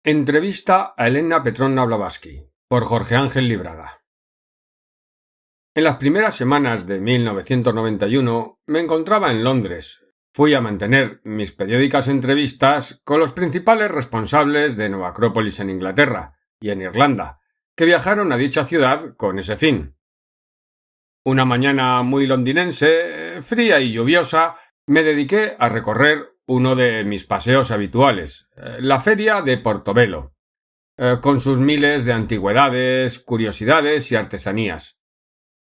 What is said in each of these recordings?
Entrevista a Elena Petrovna Blavatsky por Jorge Ángel Librada. En las primeras semanas de 1991 me encontraba en Londres. Fui a mantener mis periódicas entrevistas con los principales responsables de Nueva Acrópolis en Inglaterra y en Irlanda, que viajaron a dicha ciudad con ese fin. Una mañana muy londinense, fría y lluviosa, me dediqué a recorrer uno de mis paseos habituales, la feria de Portobelo, con sus miles de antigüedades, curiosidades y artesanías.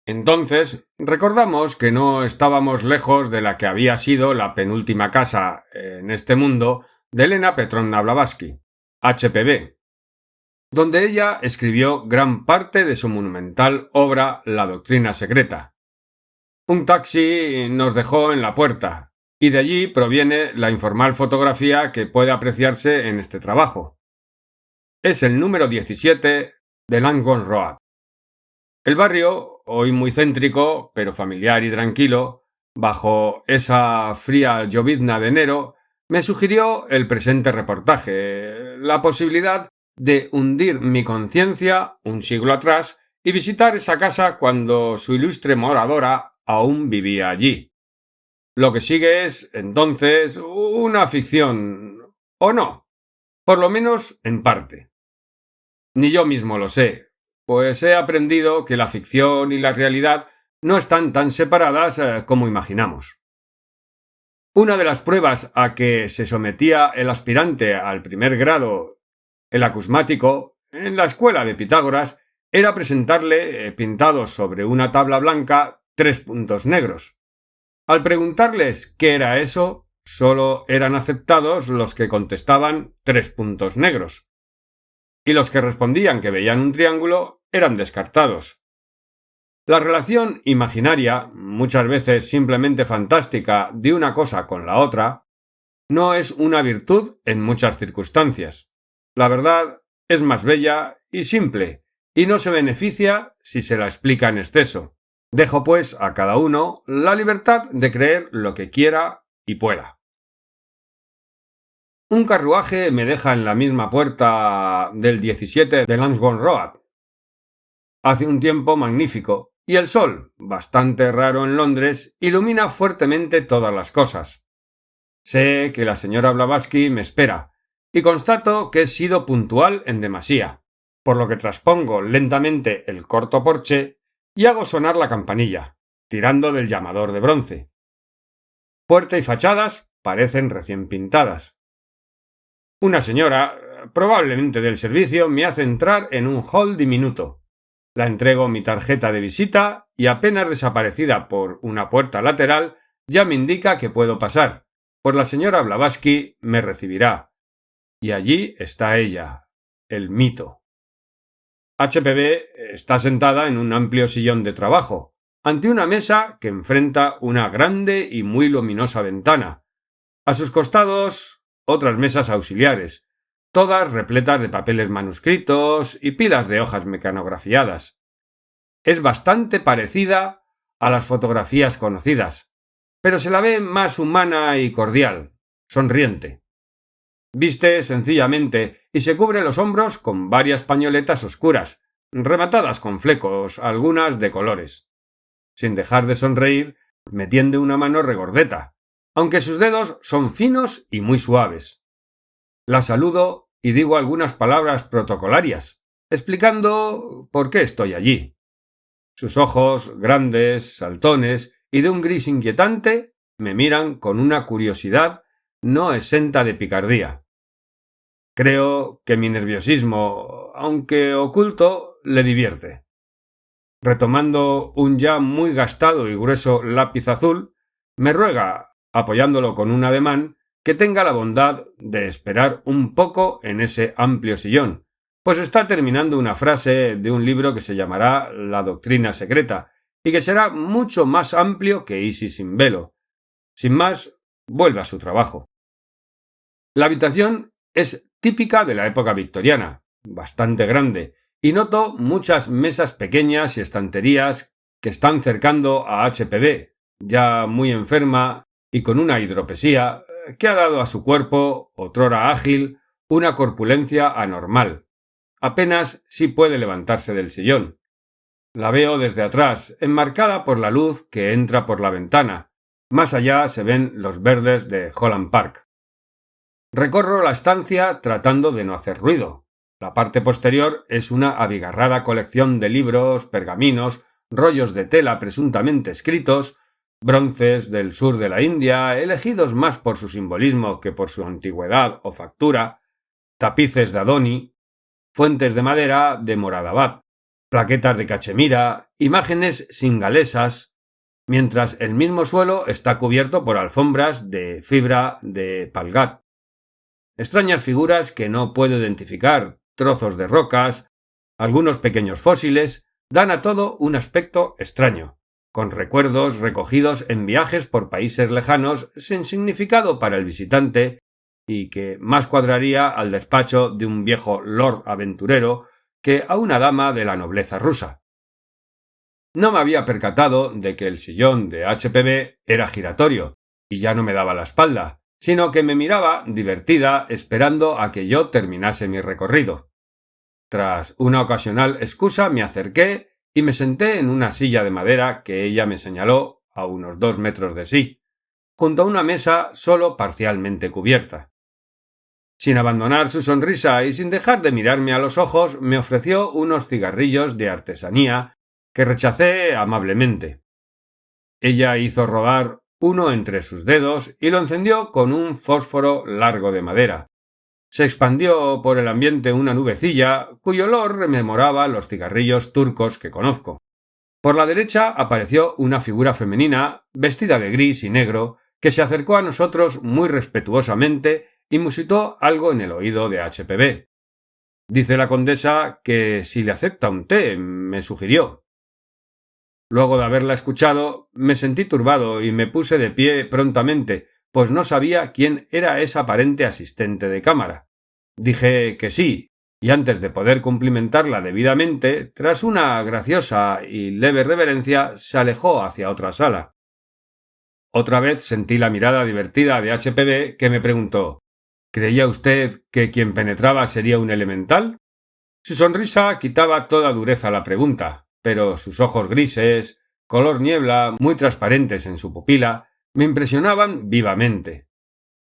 Entonces recordamos que no estábamos lejos de la que había sido la penúltima casa en este mundo de Elena Petrovna Blavatsky, HPB, donde ella escribió gran parte de su monumental obra La doctrina secreta. Un taxi nos dejó en la puerta, y de allí proviene la informal fotografía que puede apreciarse en este trabajo. Es el número 17 de Langton Road. El barrio, hoy muy céntrico, pero familiar y tranquilo, bajo esa fría llovizna de enero, me sugirió el presente reportaje, la posibilidad de hundir mi conciencia un siglo atrás y visitar esa casa cuando su ilustre moradora aún vivía allí. Lo que sigue es, entonces, una ficción, ¿o no? Por lo menos en parte. Ni yo mismo lo sé, pues he aprendido que la ficción y la realidad no están tan separadas como imaginamos. Una de las pruebas a que se sometía el aspirante al primer grado, el acusmático, en la escuela de Pitágoras, era presentarle, pintados sobre una tabla blanca, 3 puntos negros. Al preguntarles qué era eso, solo eran aceptados los que contestaban 3 puntos negros, y los que respondían que veían un triángulo eran descartados. La relación imaginaria, muchas veces simplemente fantástica, de una cosa con la otra, no es una virtud en muchas circunstancias. La verdad es más bella y simple, y no se beneficia si se la explica en exceso. Dejo, pues, a cada uno la libertad de creer lo que quiera y pueda. Un carruaje me deja en la misma puerta del 17 de Langton Road. Hace un tiempo magnífico, y el sol, bastante raro en Londres, ilumina fuertemente todas las cosas. Sé que la señora Blavatsky me espera, y constato que he sido puntual en demasía, por lo que traspongo lentamente el corto porche y hago sonar la campanilla, tirando del llamador de bronce. Puerta y fachadas parecen recién pintadas. Una señora, probablemente del servicio, me hace entrar en un hall diminuto. La entrego mi tarjeta de visita y apenas desaparecida por una puerta lateral ya me indica que puedo pasar, pues la señora Blavatsky me recibirá. Y allí está ella, el mito. HPB está sentada en un amplio sillón de trabajo, ante una mesa que enfrenta una grande y muy luminosa ventana. A sus costados, otras mesas auxiliares, todas repletas de papeles manuscritos y pilas de hojas mecanografiadas. Es bastante parecida a las fotografías conocidas, pero se la ve más humana y cordial, sonriente. Viste sencillamente y se cubre los hombros con varias pañoletas oscuras, rematadas con flecos, algunas de colores. Sin dejar de sonreír, me tiende una mano regordeta, aunque sus dedos son finos y muy suaves. La saludo y digo algunas palabras protocolarias, explicando por qué estoy allí. Sus ojos, grandes, saltones y de un gris inquietante, me miran con una curiosidad no exenta de picardía. Creo que mi nerviosismo, aunque oculto, le divierte. Retomando un ya muy gastado y grueso lápiz azul, me ruega, apoyándolo con un ademán, que tenga la bondad de esperar un poco en ese amplio sillón, pues está terminando una frase de un libro que se llamará La doctrina secreta, y que será mucho más amplio que Isis sin velo. Sin más, vuelve a su trabajo. La habitación es típica de la época victoriana, bastante grande, y noto muchas mesas pequeñas y estanterías que están cercando a HPB, ya muy enferma y con una hidropesía que ha dado a su cuerpo, otrora ágil, una corpulencia anormal. Apenas sí puede levantarse del sillón. La veo desde atrás, enmarcada por la luz que entra por la ventana. Más allá se ven los verdes de Holland Park. Recorro la estancia tratando de no hacer ruido. La parte posterior es una abigarrada colección de libros, pergaminos, rollos de tela presuntamente escritos, bronces del sur de la India, elegidos más por su simbolismo que por su antigüedad o factura, tapices de Adoni, fuentes de madera de Moradabad, plaquetas de cachemira, imágenes singalesas, mientras el mismo suelo está cubierto por alfombras de fibra de palgat. Extrañas figuras que no puedo identificar, trozos de rocas, algunos pequeños fósiles, dan a todo un aspecto extraño, con recuerdos recogidos en viajes por países lejanos sin significado para el visitante y que más cuadraría al despacho de un viejo lord aventurero que a una dama de la nobleza rusa. No me había percatado de que el sillón de HPB era giratorio y ya no me daba la espalda, sino que me miraba divertida esperando a que yo terminase mi recorrido. Tras una ocasional excusa me acerqué y me senté en una silla de madera que ella me señaló a unos 2 metros de sí, junto a una mesa solo parcialmente cubierta. Sin abandonar su sonrisa y sin dejar de mirarme a los ojos, me ofreció unos cigarrillos de artesanía que rechacé amablemente. Ella hizo rodar uno entre sus dedos y lo encendió con un fósforo largo de madera. Se expandió por el ambiente una nubecilla cuyo olor rememoraba los cigarrillos turcos que conozco. Por la derecha apareció una figura femenina vestida de gris y negro que se acercó a nosotros muy respetuosamente y musitó algo en el oído de HPB. Dice la condesa que si le acepta un té, me sugirió. Luego de haberla escuchado, me sentí turbado y me puse de pie prontamente, pues no sabía quién era esa aparente asistente de cámara. Dije que sí, y antes de poder cumplimentarla debidamente, tras una graciosa y leve reverencia, se alejó hacia otra sala. Otra vez sentí la mirada divertida de HPB que me preguntó: ¿creía usted que quien penetraba sería un elemental? Su sonrisa quitaba toda dureza a la pregunta, pero sus ojos grises, color niebla, muy transparentes en su pupila, me impresionaban vivamente.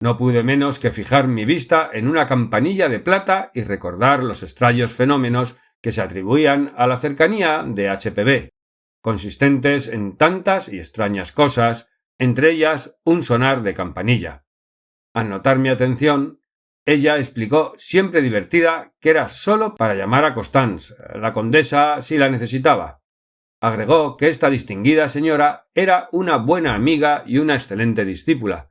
No pude menos que fijar mi vista en una campanilla de plata y recordar los extraños fenómenos que se atribuían a la cercanía de HPB, consistentes en tantas y extrañas cosas, entre ellas un sonar de campanilla. Al notar mi atención, ella explicó, siempre divertida, que era solo para llamar a Constance, la condesa, si la necesitaba. Agregó que esta distinguida señora era una buena amiga y una excelente discípula,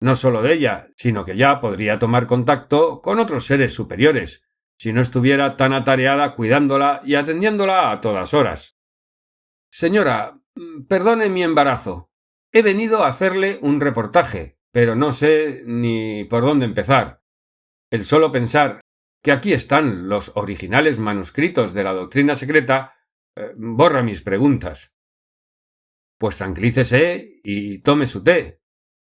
no solo de ella, sino que ya podría tomar contacto con otros seres superiores, si no estuviera tan atareada cuidándola y atendiéndola a todas horas. Señora, perdone mi embarazo. He venido a hacerle un reportaje, pero no sé ni por dónde empezar. El solo pensar que aquí están los originales manuscritos de la doctrina secreta borra mis preguntas. Pues tranquilícese y tome su té.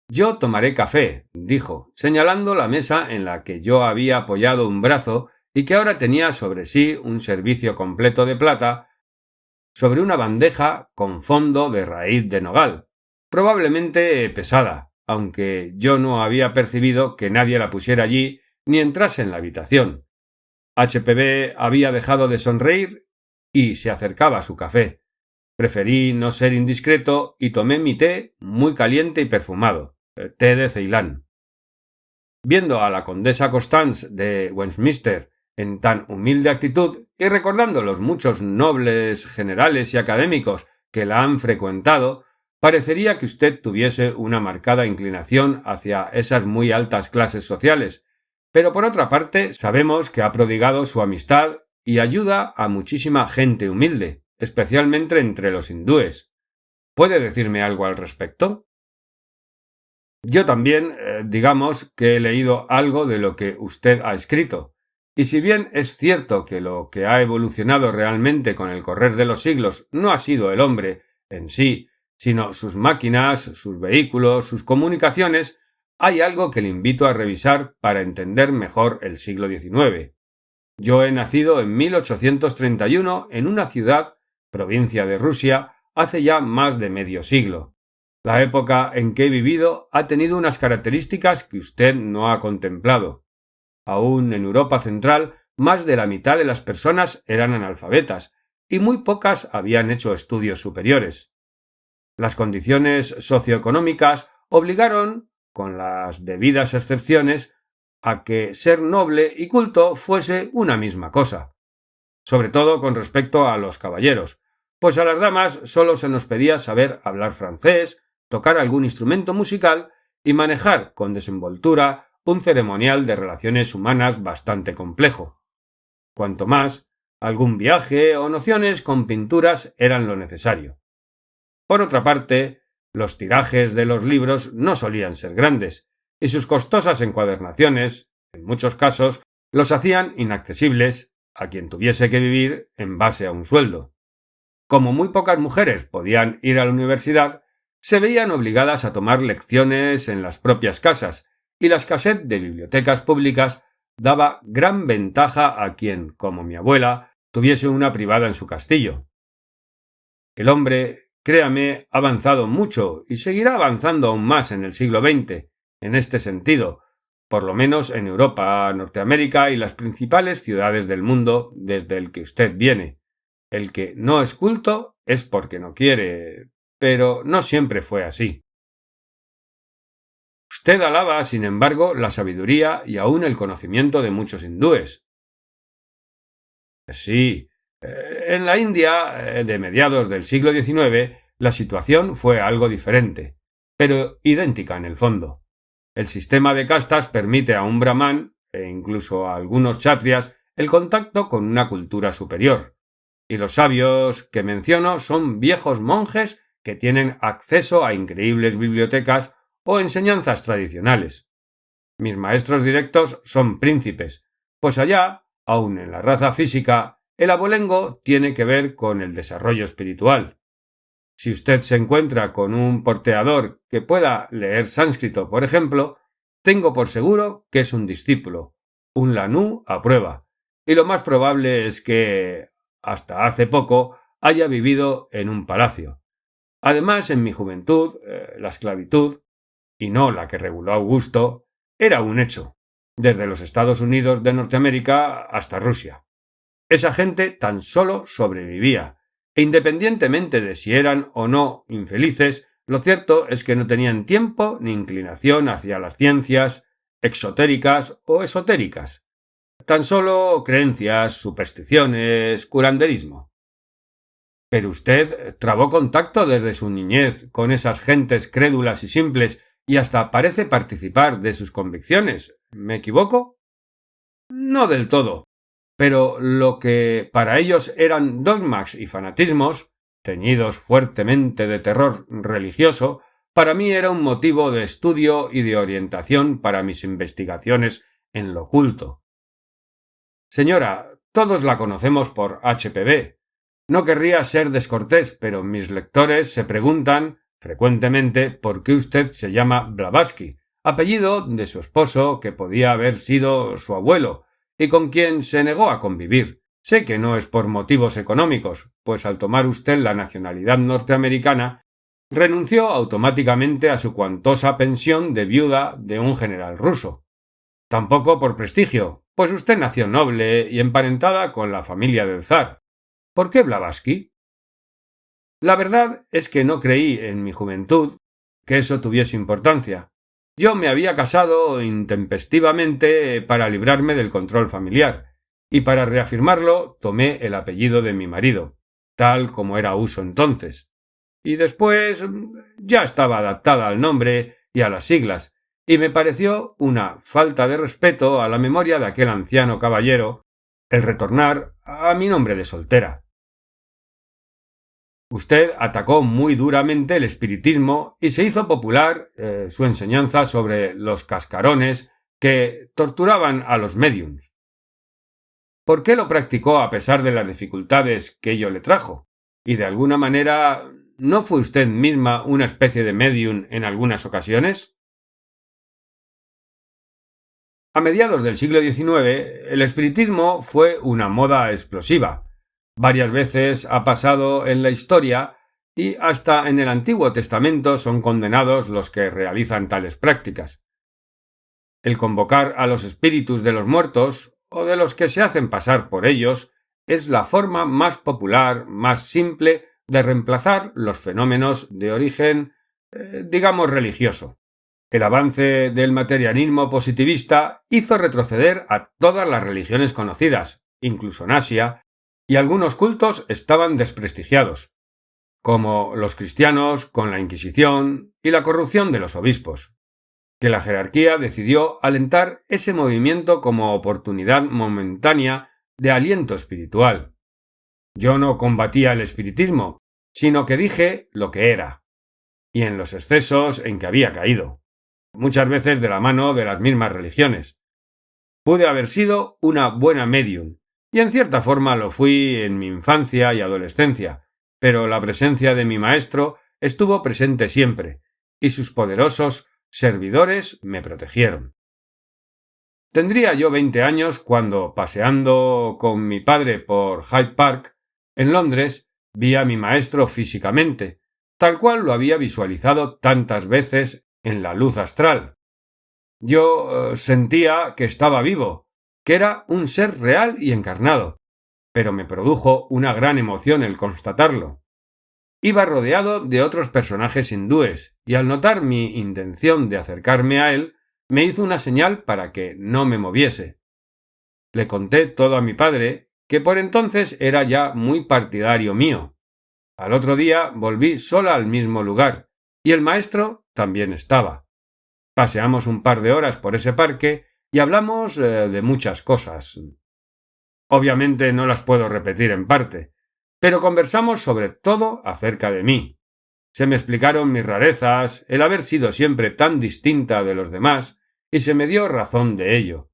Yo tomaré café, dijo, señalando la mesa en la que yo había apoyado un brazo y que ahora tenía sobre sí un servicio completo de plata sobre una bandeja con fondo de raíz de nogal, probablemente pesada, aunque yo no había percibido que nadie la pusiera allí ni entrase en la habitación. HPB había dejado de sonreír y se acercaba a su café. Preferí no ser indiscreto y tomé mi té muy caliente y perfumado, té de Ceilán. Viendo a la condesa Constance de Westminster en tan humilde actitud y recordando los muchos nobles generales y académicos que la han frecuentado, parecería que usted tuviese una marcada inclinación hacia esas muy altas clases sociales, pero por otra parte sabemos que ha prodigado su amistad y ayuda a muchísima gente humilde, especialmente entre los hindúes. ¿Puede decirme algo al respecto? Yo también, digamos que he leído algo de lo que usted ha escrito, y si bien es cierto que lo que ha evolucionado realmente con el correr de los siglos no ha sido el hombre en sí, sino sus máquinas, sus vehículos, sus comunicaciones, hay algo que le invito a revisar para entender mejor el siglo XIX. Yo he nacido en 1831 en una ciudad, provincia de Rusia, hace ya más de medio siglo. La época en que he vivido ha tenido unas características que usted no ha contemplado. Aún en Europa Central, más de la mitad de las personas eran analfabetas y muy pocas habían hecho estudios superiores. Las condiciones socioeconómicas obligaron, con las debidas excepciones, a que ser noble y culto fuese una misma cosa, sobre todo con respecto a los caballeros, pues a las damas solo se nos pedía saber hablar francés, tocar algún instrumento musical y manejar con desenvoltura un ceremonial de relaciones humanas bastante complejo. Cuanto más, algún viaje o nociones con pinturas eran lo necesario. Por otra parte, los tirajes de los libros no solían ser grandes, y sus costosas encuadernaciones, en muchos casos, los hacían inaccesibles a quien tuviese que vivir en base a un sueldo. Como muy pocas mujeres podían ir a la universidad, se veían obligadas a tomar lecciones en las propias casas, y la escasez de bibliotecas públicas daba gran ventaja a quien, como mi abuela, tuviese una privada en su castillo. El hombre, créame, ha avanzado mucho y seguirá avanzando aún más en el siglo XX, en este sentido, por lo menos en Europa, Norteamérica y las principales ciudades del mundo desde el que usted viene. El que no es culto es porque no quiere, pero no siempre fue así. Usted alaba, sin embargo, la sabiduría y aun el conocimiento de muchos hindúes. Sí, en la India de mediados del siglo XIX la situación fue algo diferente, pero idéntica en el fondo. El sistema de castas permite a un brahman e incluso a algunos kshatriyas el contacto con una cultura superior, y los sabios que menciono son viejos monjes que tienen acceso a increíbles bibliotecas o enseñanzas tradicionales. Mis maestros directos son príncipes, pues allá, aun en la raza física, el abolengo tiene que ver con el desarrollo espiritual. Si usted se encuentra con un porteador que pueda leer sánscrito, por ejemplo, tengo por seguro que es un discípulo, un lanú a prueba, y lo más probable es que, hasta hace poco, haya vivido en un palacio. Además, en mi juventud, la esclavitud, y no la que reguló Augusto, era un hecho, desde los Estados Unidos de Norteamérica hasta Rusia. Esa gente tan solo sobrevivía, e independientemente de si eran o no infelices, lo cierto es que no tenían tiempo ni inclinación hacia las ciencias exotéricas o esotéricas. Tan solo creencias, supersticiones, curanderismo. Pero usted trabó contacto desde su niñez con esas gentes crédulas y simples y hasta parece participar de sus convicciones. ¿Me equivoco? No del todo, pero lo que para ellos eran dogmas y fanatismos, teñidos fuertemente de terror religioso, para mí era un motivo de estudio y de orientación para mis investigaciones en lo oculto. Señora, todos la conocemos por HPV. No querría ser descortés, pero mis lectores se preguntan frecuentemente por qué usted se llama Blavatsky, apellido de su esposo que podía haber sido su abuelo, y con quien se negó a convivir. Sé que no es por motivos económicos, pues al tomar usted la nacionalidad norteamericana, renunció automáticamente a su cuantosa pensión de viuda de un general ruso. Tampoco por prestigio, pues usted nació noble y emparentada con la familia del zar. ¿Por qué Blavatsky? La verdad es que no creí en mi juventud que eso tuviese importancia. Yo me había casado intempestivamente para librarme del control familiar, y para reafirmarlo tomé el apellido de mi marido, tal como era uso entonces. Y después ya estaba adaptada al nombre y a las siglas, y me pareció una falta de respeto a la memoria de aquel anciano caballero el retornar a mi nombre de soltera. Usted atacó muy duramente el espiritismo y se hizo popular su enseñanza sobre los cascarones que torturaban a los médiums. ¿Por qué lo practicó a pesar de las dificultades que ello le trajo? Y de alguna manera, ¿no fue usted misma una especie de médium en algunas ocasiones? A mediados del siglo XIX, el espiritismo fue una moda explosiva. Varias veces ha pasado en la historia y hasta en el Antiguo Testamento son condenados los que realizan tales prácticas. El convocar a los espíritus de los muertos o de los que se hacen pasar por ellos es la forma más popular, más simple de reemplazar los fenómenos de origen, digamos, religioso. El avance del materialismo positivista hizo retroceder a todas las religiones conocidas, incluso en Asia, y algunos cultos estaban desprestigiados, como los cristianos con la Inquisición y la corrupción de los obispos, que la jerarquía decidió alentar ese movimiento como oportunidad momentánea de aliento espiritual. Yo no combatía el espiritismo, sino que dije lo que era, y en los excesos en que había caído, muchas veces de la mano de las mismas religiones. Pude haber sido una buena médium, y en cierta forma lo fui en mi infancia y adolescencia, pero la presencia de mi maestro estuvo presente siempre, y sus poderosos servidores me protegieron. Tendría yo 20 años cuando, paseando con mi padre por Hyde Park, en Londres, vi a mi maestro físicamente, tal cual lo había visualizado tantas veces en la luz astral. Yo sentía que estaba vivo, que era un ser real y encarnado, pero me produjo una gran emoción el constatarlo. Iba rodeado de otros personajes hindúes, y al notar mi intención de acercarme a él, me hizo una señal para que no me moviese. Le conté todo a mi padre, que por entonces era ya muy partidario mío. Al otro día volví sola al mismo lugar, y el maestro también estaba. Paseamos un par de horas por ese parque y hablamos de muchas cosas. Obviamente no las puedo repetir en parte, pero conversamos sobre todo acerca de mí. Se me explicaron mis rarezas, el haber sido siempre tan distinta de los demás, y se me dio razón de ello,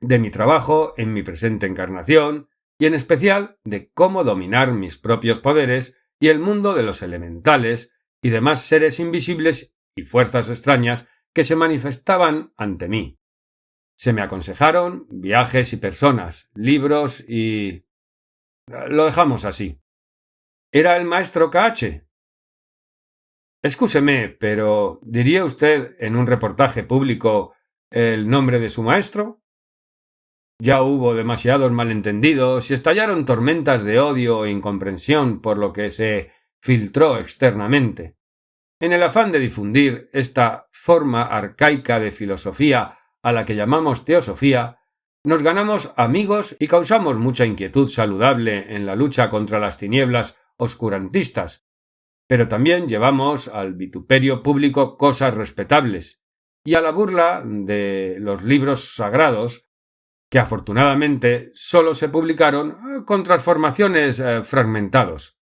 de mi trabajo en mi presente encarnación, y en especial de cómo dominar mis propios poderes y el mundo de los elementales y demás seres invisibles y fuerzas extrañas que se manifestaban ante mí. Se me aconsejaron viajes y personas, libros y... Lo dejamos así. ¿Era el maestro K.H.? Excúseme, pero ¿diría usted en un reportaje público el nombre de su maestro? Ya hubo demasiados malentendidos y estallaron tormentas de odio e incomprensión por lo que se filtró externamente. En el afán de difundir esta forma arcaica de filosofía a la que llamamos teosofía, nos ganamos amigos y causamos mucha inquietud saludable en la lucha contra las tinieblas oscurantistas, pero también llevamos al vituperio público cosas respetables y a la burla de los libros sagrados que afortunadamente sólo se publicaron con transformaciones fragmentados.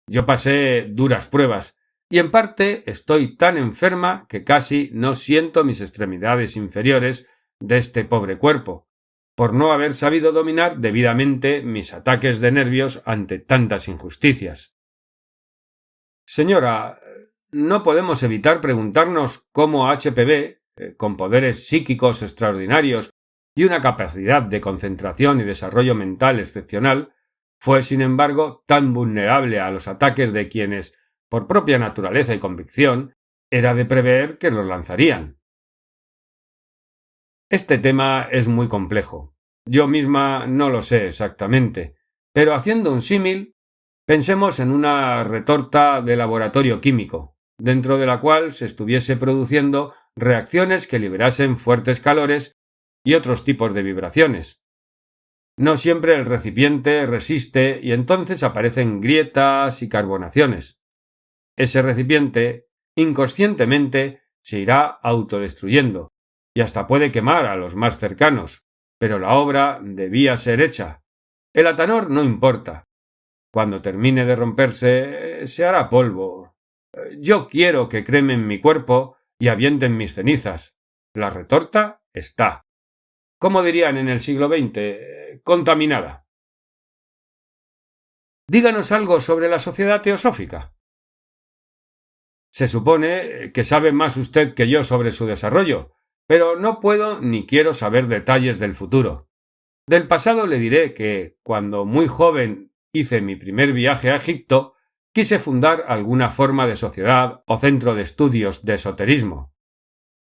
Yo pasé duras pruebas y en parte estoy tan enferma que casi no siento mis extremidades inferiores de este pobre cuerpo, por no haber sabido dominar debidamente mis ataques de nervios ante tantas injusticias. Señora, no podemos evitar preguntarnos cómo HPV, con poderes psíquicos extraordinarios y una capacidad de concentración y desarrollo mental excepcional, fue, sin embargo, tan vulnerable a los ataques de quienes, por propia naturaleza y convicción, era de prever que los lanzarían. Este tema es muy complejo. Yo misma no lo sé exactamente, pero haciendo un símil, pensemos en una retorta de laboratorio químico, dentro de la cual se estuviese produciendo reacciones que liberasen fuertes calores y otros tipos de vibraciones. No siempre el recipiente resiste y entonces aparecen grietas y carbonaciones. Ese recipiente, inconscientemente, se irá autodestruyendo y hasta puede quemar a los más cercanos, pero la obra debía ser hecha. El atanor no importa. Cuando termine de romperse, se hará polvo. Yo quiero que cremen mi cuerpo y avienten mis cenizas. La retorta está. ¿Cómo dirían en el siglo XX? Contaminada. Díganos algo sobre la sociedad teosófica. Se supone que sabe más usted que yo sobre su desarrollo, pero no puedo ni quiero saber detalles del futuro. Del pasado le diré que, cuando muy joven hice mi primer viaje a Egipto, quise fundar alguna forma de sociedad o centro de estudios de esoterismo.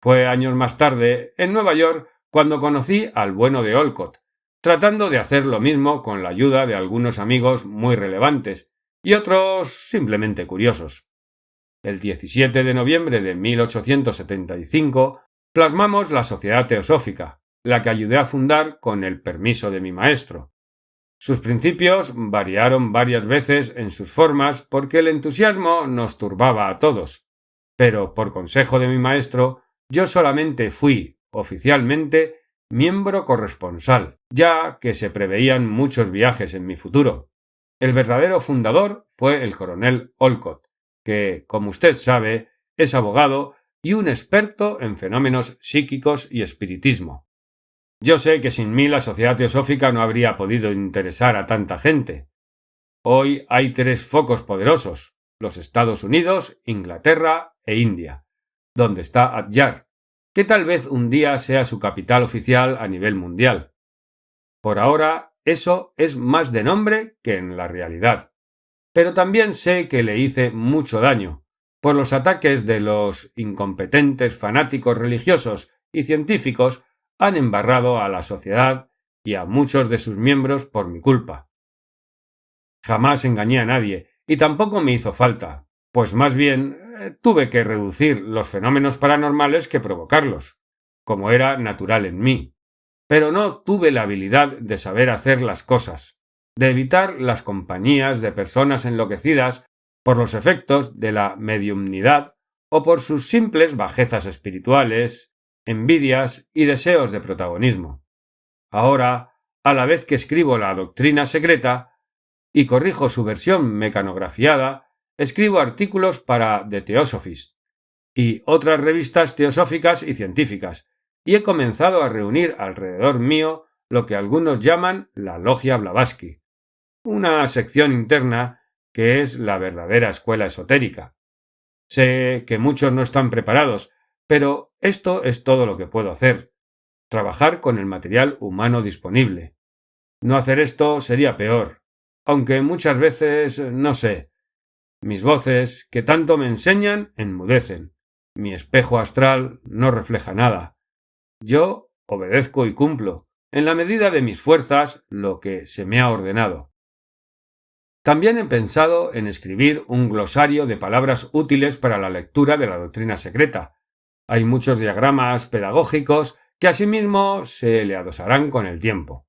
Fue años más tarde, en Nueva York, cuando conocí al bueno de Olcott, tratando de hacer lo mismo con la ayuda de algunos amigos muy relevantes y otros simplemente curiosos. El 17 de noviembre de 1875 plasmamos la Sociedad Teosófica, la que ayudé a fundar con el permiso de mi maestro. Sus principios variaron varias veces en sus formas porque el entusiasmo nos turbaba a todos, pero por consejo de mi maestro yo solamente fui, oficialmente, miembro corresponsal, ya que se preveían muchos viajes en mi futuro. El verdadero fundador fue el coronel Olcott, que, como usted sabe, es abogado y un experto en fenómenos psíquicos y espiritismo. Yo sé que sin mí la Sociedad Teosófica no habría podido interesar a tanta gente. Hoy hay 3 focos poderosos: los Estados Unidos, Inglaterra e India, donde está Adyar, que tal vez un día sea su capital oficial a nivel mundial. Por ahora, eso es más de nombre que en la realidad. Pero también sé que le hice mucho daño, por los ataques de los incompetentes fanáticos religiosos y científicos han embarrado a la sociedad y a muchos de sus miembros por mi culpa. Jamás engañé a nadie, y tampoco me hizo falta, pues más bien tuve que reducir los fenómenos paranormales que provocarlos, como era natural en mí. Pero no tuve la habilidad de saber hacer las cosas, de evitar las compañías de personas enloquecidas por los efectos de la mediumnidad o por sus simples bajezas espirituales, envidias y deseos de protagonismo. Ahora, a la vez que escribo la doctrina secreta y corrijo su versión mecanografiada, escribo artículos para The Theosophist y otras revistas teosóficas y científicas, y he comenzado a reunir alrededor mío lo que algunos llaman la Logia Blavatsky, una sección interna que es la verdadera escuela esotérica. Sé que muchos no están preparados, pero esto es todo lo que puedo hacer: trabajar con el material humano disponible. No hacer esto sería peor, aunque muchas veces, no sé, mis voces, que tanto me enseñan, enmudecen. Mi espejo astral no refleja nada. Yo obedezco y cumplo, en la medida de mis fuerzas, lo que se me ha ordenado. También he pensado en escribir un glosario de palabras útiles para la lectura de la doctrina secreta. Hay muchos diagramas pedagógicos que asimismo se le adosarán con el tiempo.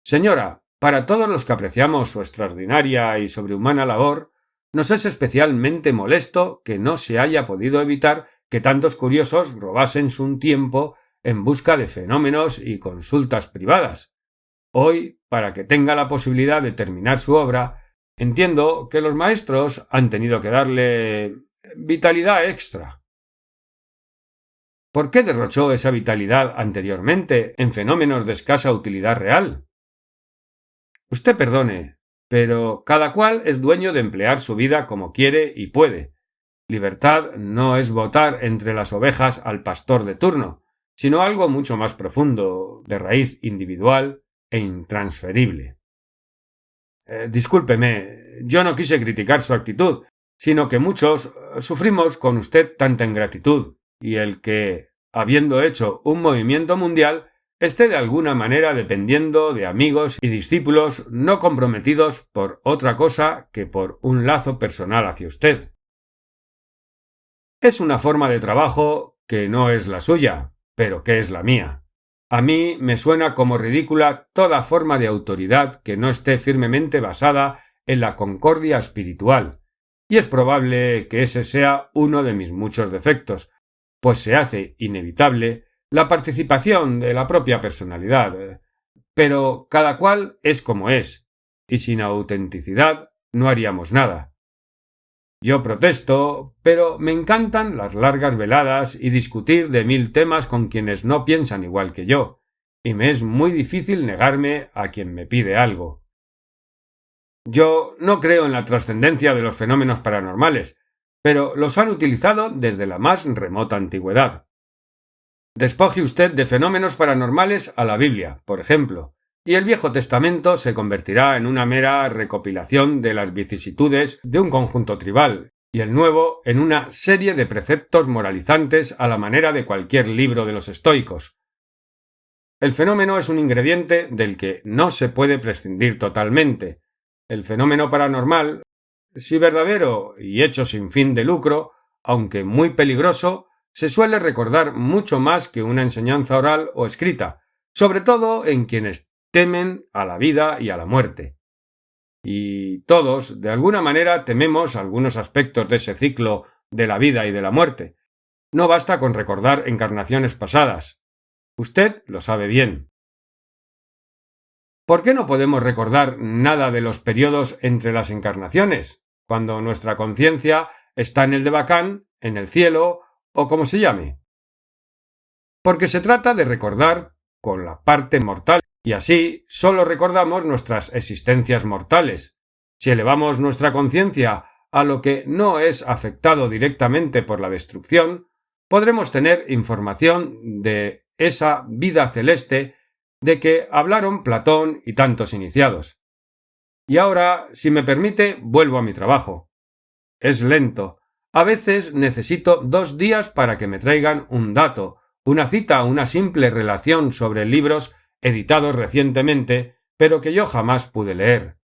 Señora, para todos los que apreciamos su extraordinaria y sobrehumana labor, nos es especialmente molesto que no se haya podido evitar que tantos curiosos robasen su tiempo en busca de fenómenos y consultas privadas. Hoy, para que tenga la posibilidad de terminar su obra, entiendo que los maestros han tenido que darle vitalidad extra. ¿Por qué derrochó esa vitalidad anteriormente en fenómenos de escasa utilidad real? Usted perdone, pero cada cual es dueño de emplear su vida como quiere y puede. Libertad no es votar entre las ovejas al pastor de turno, sino algo mucho más profundo, de raíz individual e intransferible. Discúlpeme, yo no quise criticar su actitud, sino que muchos sufrimos con usted tanta ingratitud, y el que, habiendo hecho un movimiento mundial, esté de alguna manera dependiendo de amigos y discípulos no comprometidos por otra cosa que por un lazo personal hacia usted. Es una forma de trabajo que no es la suya, pero que es la mía. A mí me suena como ridícula toda forma de autoridad que no esté firmemente basada en la concordia espiritual, y es probable que ese sea uno de mis muchos defectos, pues se hace inevitable la participación de la propia personalidad. Pero cada cual es como es, y sin autenticidad no haríamos nada. Yo protesto, pero me encantan las largas veladas y discutir de 1000 temas con quienes no piensan igual que yo, y me es muy difícil negarme a quien me pide algo. Yo no creo en la trascendencia de los fenómenos paranormales, pero los han utilizado desde la más remota antigüedad. Despoje usted de fenómenos paranormales a la Biblia, por ejemplo, y el Viejo Testamento se convertirá en una mera recopilación de las vicisitudes de un conjunto tribal, y el Nuevo en una serie de preceptos moralizantes a la manera de cualquier libro de los estoicos. El fenómeno es un ingrediente del que no se puede prescindir totalmente. El fenómeno paranormal, si verdadero y hecho sin fin de lucro, aunque muy peligroso, se suele recordar mucho más que una enseñanza oral o escrita, sobre todo en quienes temen a la vida y a la muerte. Y todos, de alguna manera, tememos algunos aspectos de ese ciclo de la vida y de la muerte. No basta con recordar encarnaciones pasadas. Usted lo sabe bien. ¿Por qué no podemos recordar nada de los periodos entre las encarnaciones, cuando nuestra conciencia está en el Devacán, en el cielo o como se llame? Porque se trata de recordar con la parte mortal, y así sólo recordamos nuestras existencias mortales. Si elevamos nuestra conciencia a lo que no es afectado directamente por la destrucción, podremos tener información de esa vida celeste de que hablaron Platón y tantos iniciados. Y ahora, si me permite, vuelvo a mi trabajo. Es lento. A veces necesito 2 días para que me traigan un dato, una cita, una simple relación sobre libros editados recientemente, pero que yo jamás pude leer.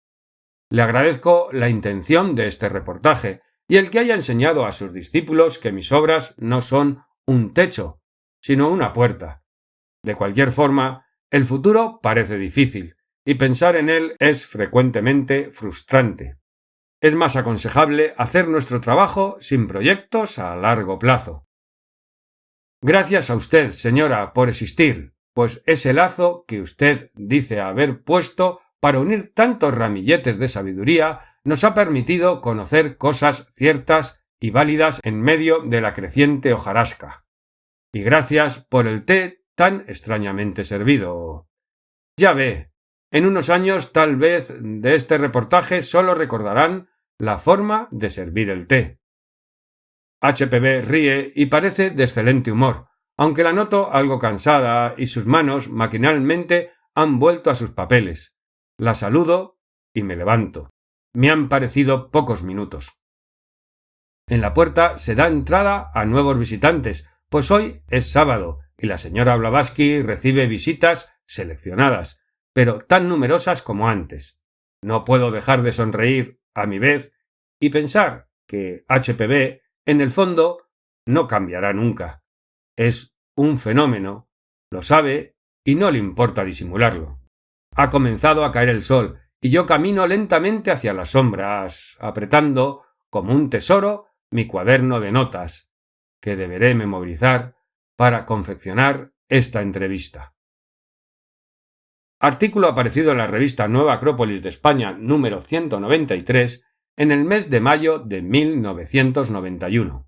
Le agradezco la intención de este reportaje y el que haya enseñado a sus discípulos que mis obras no son un techo, sino una puerta. De cualquier forma, el futuro parece difícil, y pensar en él es frecuentemente frustrante. Es más aconsejable hacer nuestro trabajo sin proyectos a largo plazo. Gracias a usted, señora, por existir, pues ese lazo que usted dice haber puesto para unir tantos ramilletes de sabiduría nos ha permitido conocer cosas ciertas y válidas en medio de la creciente hojarasca. Y gracias por el té tan extrañamente servido. Ya ve, en unos años tal vez de este reportaje solo recordarán la forma de servir el té. HPB ríe y parece de excelente humor, aunque la noto algo cansada y sus manos maquinalmente han vuelto a sus papeles. La saludo y me levanto. Me han parecido pocos minutos. En la puerta se da entrada a nuevos visitantes, pues hoy es sábado y la señora Blavatsky recibe visitas seleccionadas, pero tan numerosas como antes. No puedo dejar de sonreír a mi vez y pensar que HPB, en el fondo, no cambiará nunca. Es un fenómeno, lo sabe y no le importa disimularlo. Ha comenzado a caer el sol y yo camino lentamente hacia las sombras, apretando, como un tesoro, mi cuaderno de notas, que deberé memorizar para confeccionar esta entrevista. Artículo aparecido en la revista Nueva Acrópolis de España número 193 en el mes de mayo de 1991.